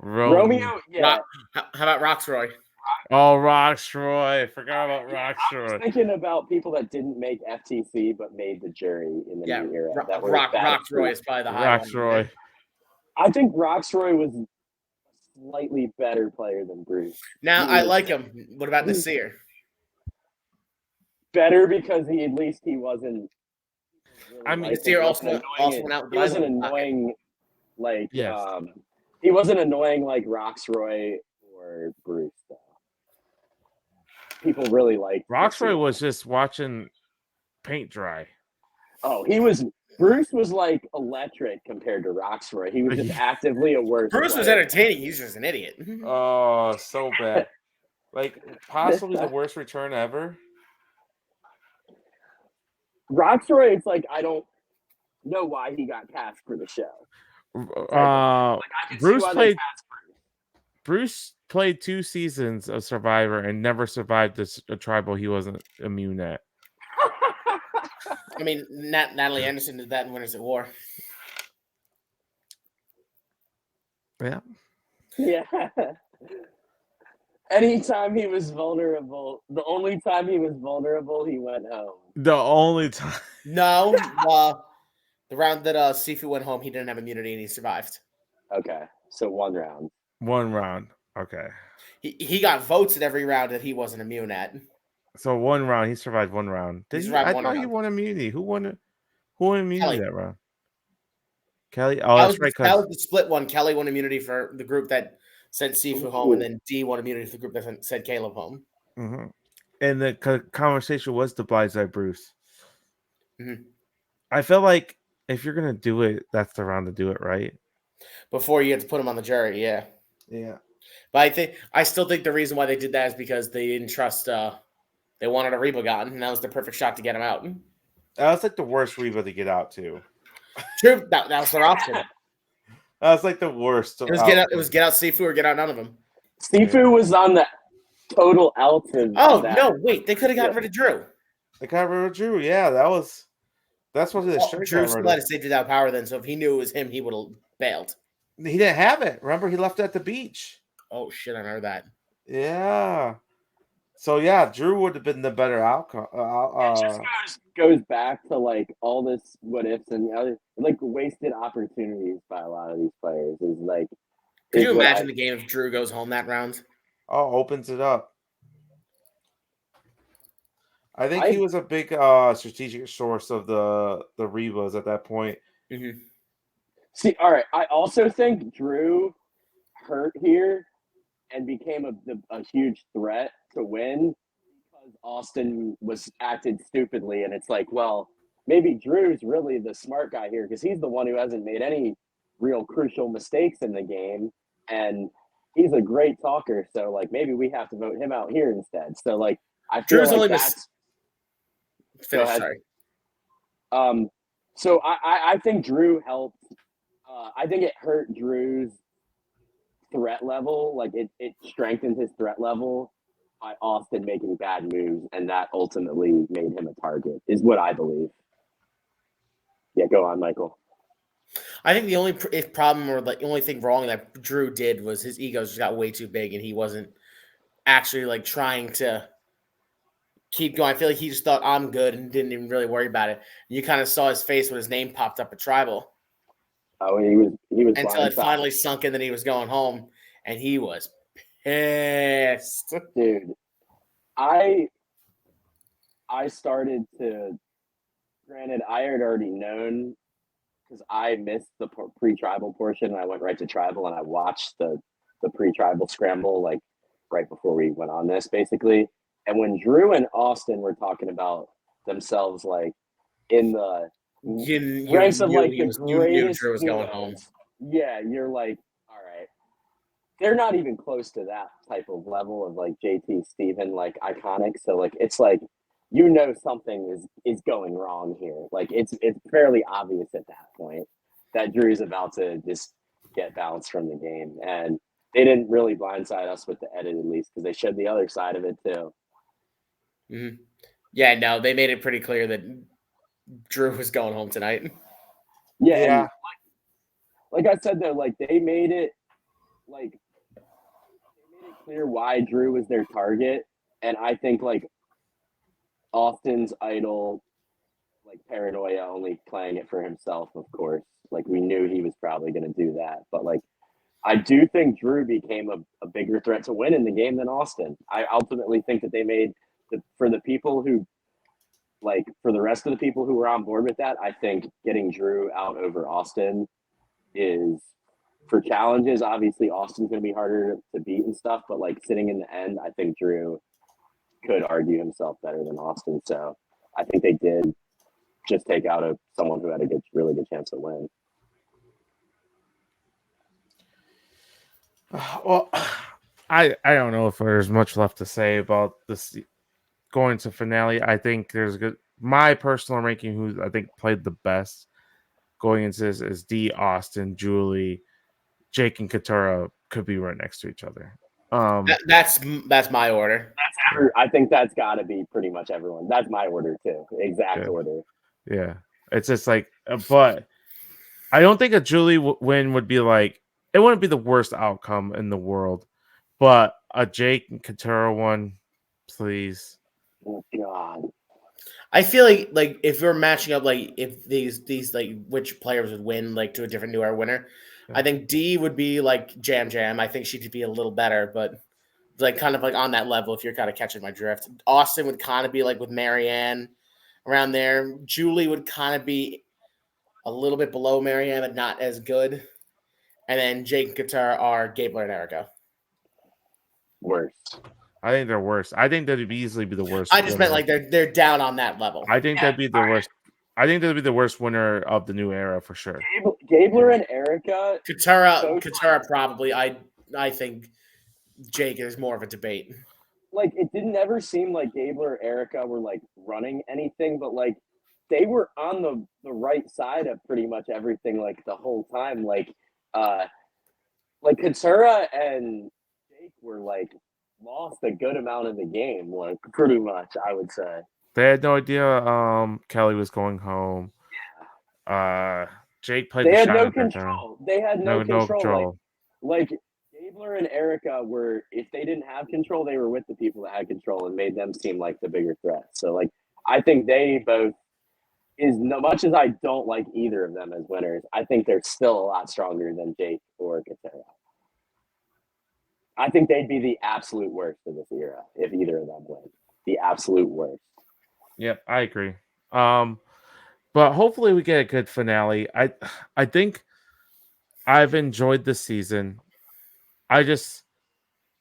Romeo, yeah. How about Roxroy? Oh, Roxroy. I forgot about I was Roxroy. thinking about people that didn't make FTC but made the jury in the Yeah, new era. That were bad at Roxroy is probably the high one. Roxroy. I think Roxroy was a slightly better player than Bruce. Now He I was like him. What about Nasir? better because he wasn't. I mean, Nasir also went out with He wasn't the pocket. annoying like Yes. he wasn't annoying like Roxroy or Bruce. Though. People really liked Roxroy was just watching paint dry. Oh, Bruce was like electric compared to Roxroy. He was just actively a worse. Bruce was player. entertaining. He's just an idiot. Oh, so bad. Like possibly the worst return ever. Roxroy, it's like I don't know why he got cast for the show. I can see Bruce why they played cast Bruce played 2 seasons of Survivor and never survived a tribal he wasn't immune at. I mean, Natalie Anderson did that in Winners at War. Yeah. Yeah. Anytime he was vulnerable, the only time he was vulnerable, he went home. The only time. No, the round that Sifu went home, he didn't have immunity and he survived. Okay, so one round. One round. Okay. He got votes at every round that he wasn't immune at. So 1 round, he survived 1 round. He Did he? survived I one thought he round. won immunity. Who won? Who won immunity Kelly. that round? Kelly. Oh, That that's was, right. that was 'Cause the split one. Kelly won immunity for the group that sent Sifu home, and then D won immunity for the group that sent Caleb home. mhm. And the conversation was the blindside Bruce. Mhm. I feel like if you're gonna do it, that's the round to do it, right? Before you had to put him on the jury, yeah. Yeah. But I still think the reason why they did that is because they didn't trust. They wanted a Reba gotten, and that was the perfect shot to get him out. That was like the worst Reba to get out too. True, that was their option. That was like the worst. It was get out Sifu or get out none of them. Sifu was on the total outs of Oh that. no, wait, they could have gotten rid of Drew. They got rid of Drew. Yeah, that's what they Well, should Drew have still rid had of. a safety without power then, so if he knew it was him, he would have bailed. He didn't have it. Remember, he left at the beach. Oh shit, I heard that. Yeah. So yeah, Drew would have been the better outcome. It just goes back to like all this what ifs and other like wasted opportunities by a lot of these players. Is like, Could is you what imagine the game if Drew goes home that round? opens it up. I think I- he was a big strategic source of the Rebas at that point. Mm-hmm. See, all right. I also think Drew hurt here and became a huge threat to win because Austin was acted stupidly, and it's like, well, maybe Drew's really the smart guy here because he's the one who hasn't made any real crucial mistakes in the game, and he's a great talker. So like, maybe we have to vote him out here instead. So like, I feel Drew's like only that's. Finish, ahead. sorry. So I think Drew helped. I think it hurt Drew's threat level. Like it strengthened his threat level by Austin making bad moves, and that ultimately made him a target. Is what I believe. Yeah, go on, Michael. I think the only problem or the only thing wrong that Drew did was his ego just got way too big, and he wasn't actually like trying to keep going. I feel like he just thought I'm good and didn't even really worry about it. You kind of saw his face when his name popped up at Tribal. Oh, he was Until it blindsided. finally sunk in that he was going home, and he was pissed. Dude. I started to. Granted, I had already known because I missed the pre-tribal portion, and I went right to tribal, and I watched the pre-tribal scramble like right before we went on this, basically. And when Drew and Austin were talking about themselves, like in the ranks of like the greatest Drew was going home. duos, yeah, you're like, all right, they're not even close to that type of level of like JT Steven, like iconic. So like, it's like, you know, something is going wrong here. Like it's fairly obvious at that point that Drew's about to just get bounced from the game, and they didn't really blindside us with the edit, at least, because they showed the other side of it too. Mm-hmm. Yeah, no, they made it pretty clear that Drew was going home tonight. Yeah. Like I said though, like they made it clear why Drew was their target, and I think like Austin's idol, like paranoia, only playing it for himself, of course. Like we knew he was probably going to do that, but like I do think Drew became a bigger threat to win in the game than Austin. I ultimately think that they made for the people who, like, for the rest of the people who were on board with that, I think getting Drew out over Austin is, for challenges, obviously Austin's going to be harder to beat and stuff, but like sitting in the end, I think Drew could argue himself better than Austin. So I think they did just take out someone who had a really good chance to win. Well, I don't know if there's much left to say about this going to finale. I think there's my personal ranking who I think played the best going into this is D, Austin, Julie, Jake, and Katura could be right next to each other. That's my order. I think that's got to be pretty much everyone. That's my order too. Exact order. Yeah, it's just like, but I don't think a Julie win would be like, it wouldn't be the worst outcome in the world, but a Jake and Katura one, please. Oh God. I feel like if we're matching up, like if these like which players would win like to a different New Era winner, I think D would be like Jam. I think she could be a little better, but like kind of like on that level. If you're kind of catching my drift, Austin would kind of be like with Marianne around there. Julie would kind of be a little bit below Marianne, but not as good. And then Jake and Katara are Gabler and Erica. Worst. I think they're worse. I think that'd easily be the worst. I just meant winner. like they're down on that level. I think that'd be the worst. I think that'd be the worst winner of the new era for sure. Gabler and Erica. Katara probably. I think Jake is more of a debate. Like, it didn't ever seem like Gabler or Erica were like running anything, but like they were on the right side of pretty much everything like the whole time. Like Katsura and Jake were like lost a good amount of the game, like pretty much, I would say. They had no idea Kelly was going home. Jake played They the had shot no at that time. control. They had no No control. control. Like Gabler and Erica were, if they didn't have control, they were with the people that had control and made them seem like the bigger threat. So like I think they both, as much as I don't like either of them as winners, I think they're still a lot stronger than Jake or Katsura. I think they'd be the absolute worst of this era if either of them win. The absolute worst. Yep, I agree. But hopefully we get a good finale. I think I've enjoyed the season. I just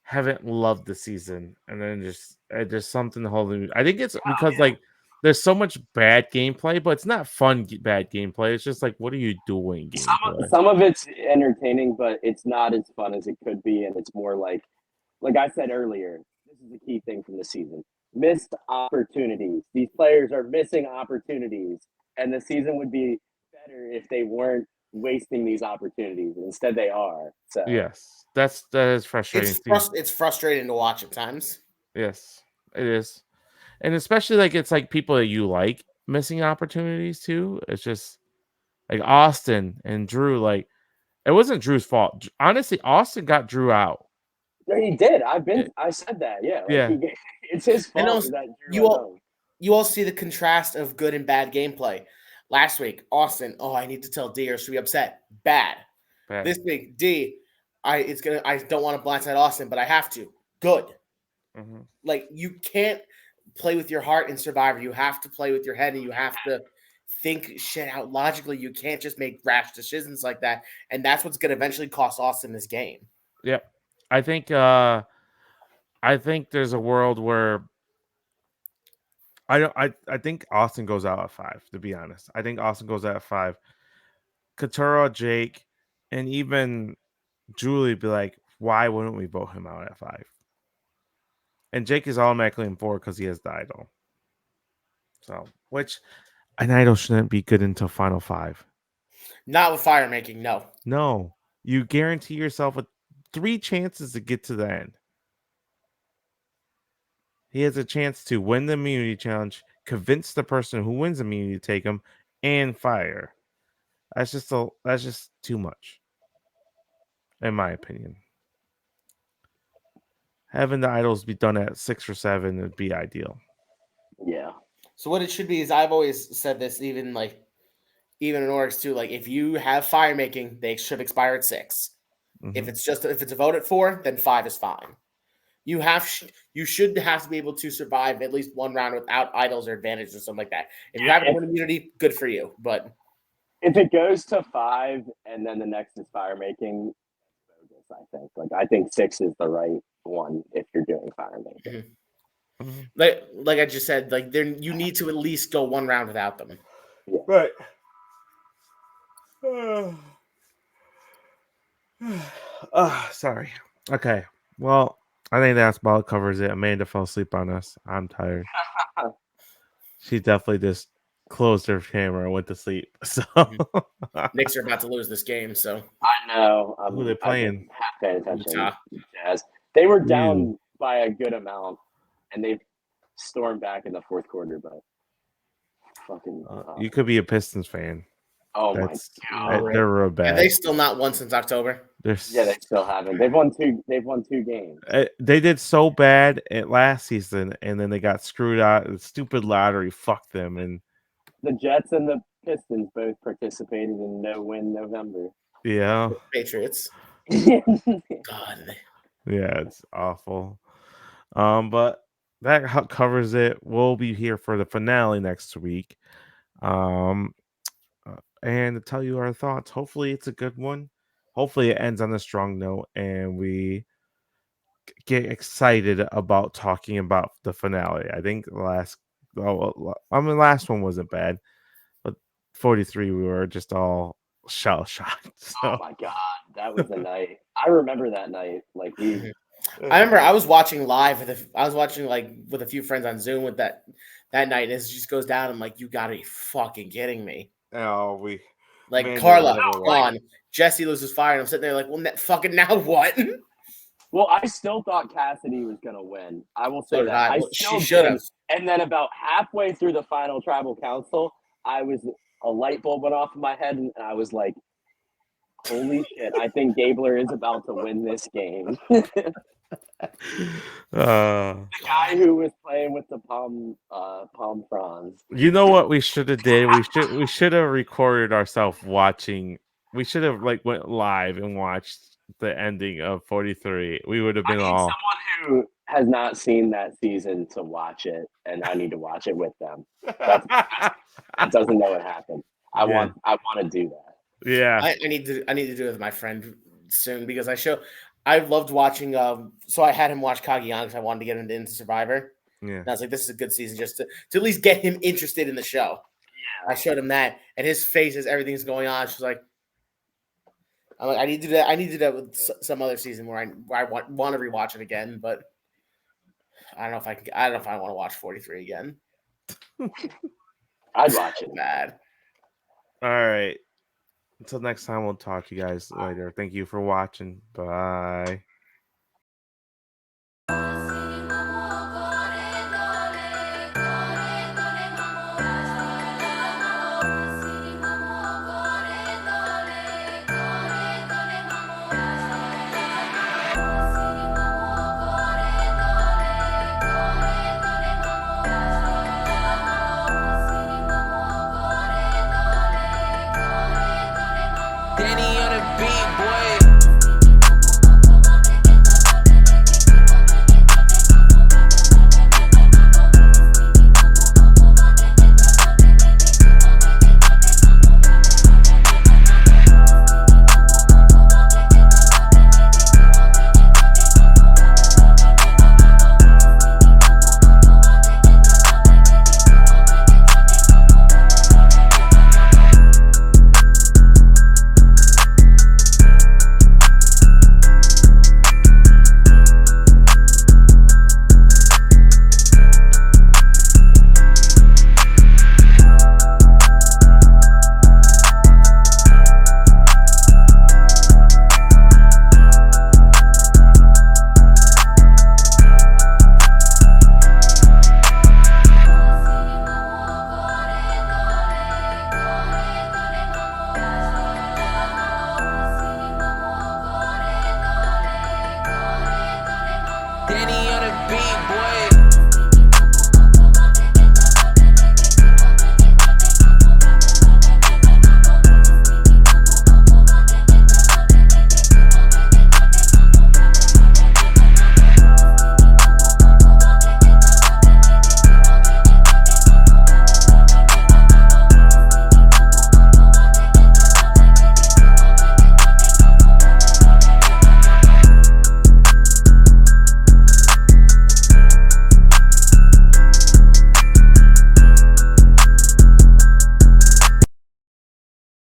haven't loved the season, and then just something holding me. I think it's because like there's so much bad gameplay, but it's not fun bad gameplay. It's just like, what are you doing? Gameplay. Some of it's entertaining, but it's not as fun as it could be, and it's more like I said earlier, this is the key thing from the season. Missed opportunities. These players are missing opportunities, and the season would be better if they weren't wasting these opportunities. Instead, they are. So Yes, that is frustrating. It's frustrating to watch at times. Yes, it is, and especially like it's like people that you like missing opportunities too. It's just like Austin and Drew. Like it wasn't Drew's fault. Honestly, Austin got Drew out. Yeah, he did. I said that. Yeah. Like Yeah. It's his fault. And also, that Drew you all see the contrast of good and bad gameplay. Last week, Austin, I need to tell D or should be upset. Bad. This week, D, I don't want to blindside Austin, but I have to. Good. Mm-hmm. Like you can't play with your heart in Survivor. You have to play with your head, and you have to think shit out logically. You can't just make rash decisions like that, and that's what's going to eventually cost Austin this game. Yep. I think there's a world where I think Austin goes out at 5, to be honest. I think Austin goes out at 5. Katurah, Jake, and even Julie be like, why wouldn't we vote him out at 5? And Jake is automatically in 4 because he has the idol. So, which an idol shouldn't be good until final 5. Not with fire making, no. No. You guarantee yourself with 3 chances to get to the end. He has a chance to win the immunity challenge, convince the person who wins immunity to take him, and fire. That's just too much, in my opinion. Having the idols be done at 6 or 7 would be ideal. Yeah. So what it should be is I've always said this, even in orgs too. Like if you have fire making, they should expire at 6. Mm-hmm. If it's a vote at 4, then 5 is fine. You should have to be able to survive at least one round without idols or advantages or something like that. If you have one immunity, good for you. But if it goes to 5 and then the next is fire making, I think. I think 6 is the right one if you're doing fire making. Mm-hmm. Like I just said, you need to at least go one round without them. Yeah. Right. Sorry. Okay. Well, I think that's about covers it. Amanda fell asleep on us. I'm tired. She definitely just closed her camera and went to sleep. So Knicks are about to lose this game. So I know. Who they playing? Paying attention. Utah. Jazz. They were down by a good amount, and they stormed back in the fourth quarter. But fucking, you could be a Pistons fan. Oh my god, they're real bad. And they still not won since October. They still haven't. They've won 2 games. They did so bad at last season, and then they got screwed out. The stupid lottery fucked them. And the Jets and the Pistons both participated in no-win November. Yeah, Patriots. God. God. Yeah, it's awful. But that covers it. We'll be here for the finale next week. Um, and to tell you our thoughts. Hopefully, it's a good one. Hopefully, it ends on a strong note, and we get excited about talking about the finale. I think the last one wasn't bad, but 43 we were just all shell shocked. Oh So my god, that was a night. I remember that night. Like we I remember I was watching live I was watching like with a few friends on Zoom with that night, and it just goes down. I'm like, you gotta be fucking kidding me. we Like Amanda Carla never gone, Jesse loses fire, and I'm sitting there like, well, fucking now what? Well, I still thought Cassidy was gonna win. I will say So did that. I. I Well, still she should did. have. And then about halfway through the final tribal council, a light bulb went off in my head, and I was like, "Holy shit! I think Gabler is about to win this game." The guy who was playing with the palm fronds. You know what we should have did? We should have recorded ourselves watching. We should have like went live and watched the ending of 43. We would have I been need all someone who has not seen that season to watch it, and I need to watch it with them. That doesn't know what happened. I want to do that. yeah. I need to do it with my friend soon because I loved watching. So I had him watch Kaguya because I wanted to get him into Survivor. Yeah. And I was like, this is a good season just to at least get him interested in the show. Yeah. I showed him that, and his face as everything's going on. She's like, I'm like, I need to do that. I need to do that with some other season where I want to rewatch it again, but I don't know if I can. I don't know if I want to watch 43 again. I'd watch it. Bad. All right. Until next time, we'll talk to you guys later. Thank you for watching. Bye.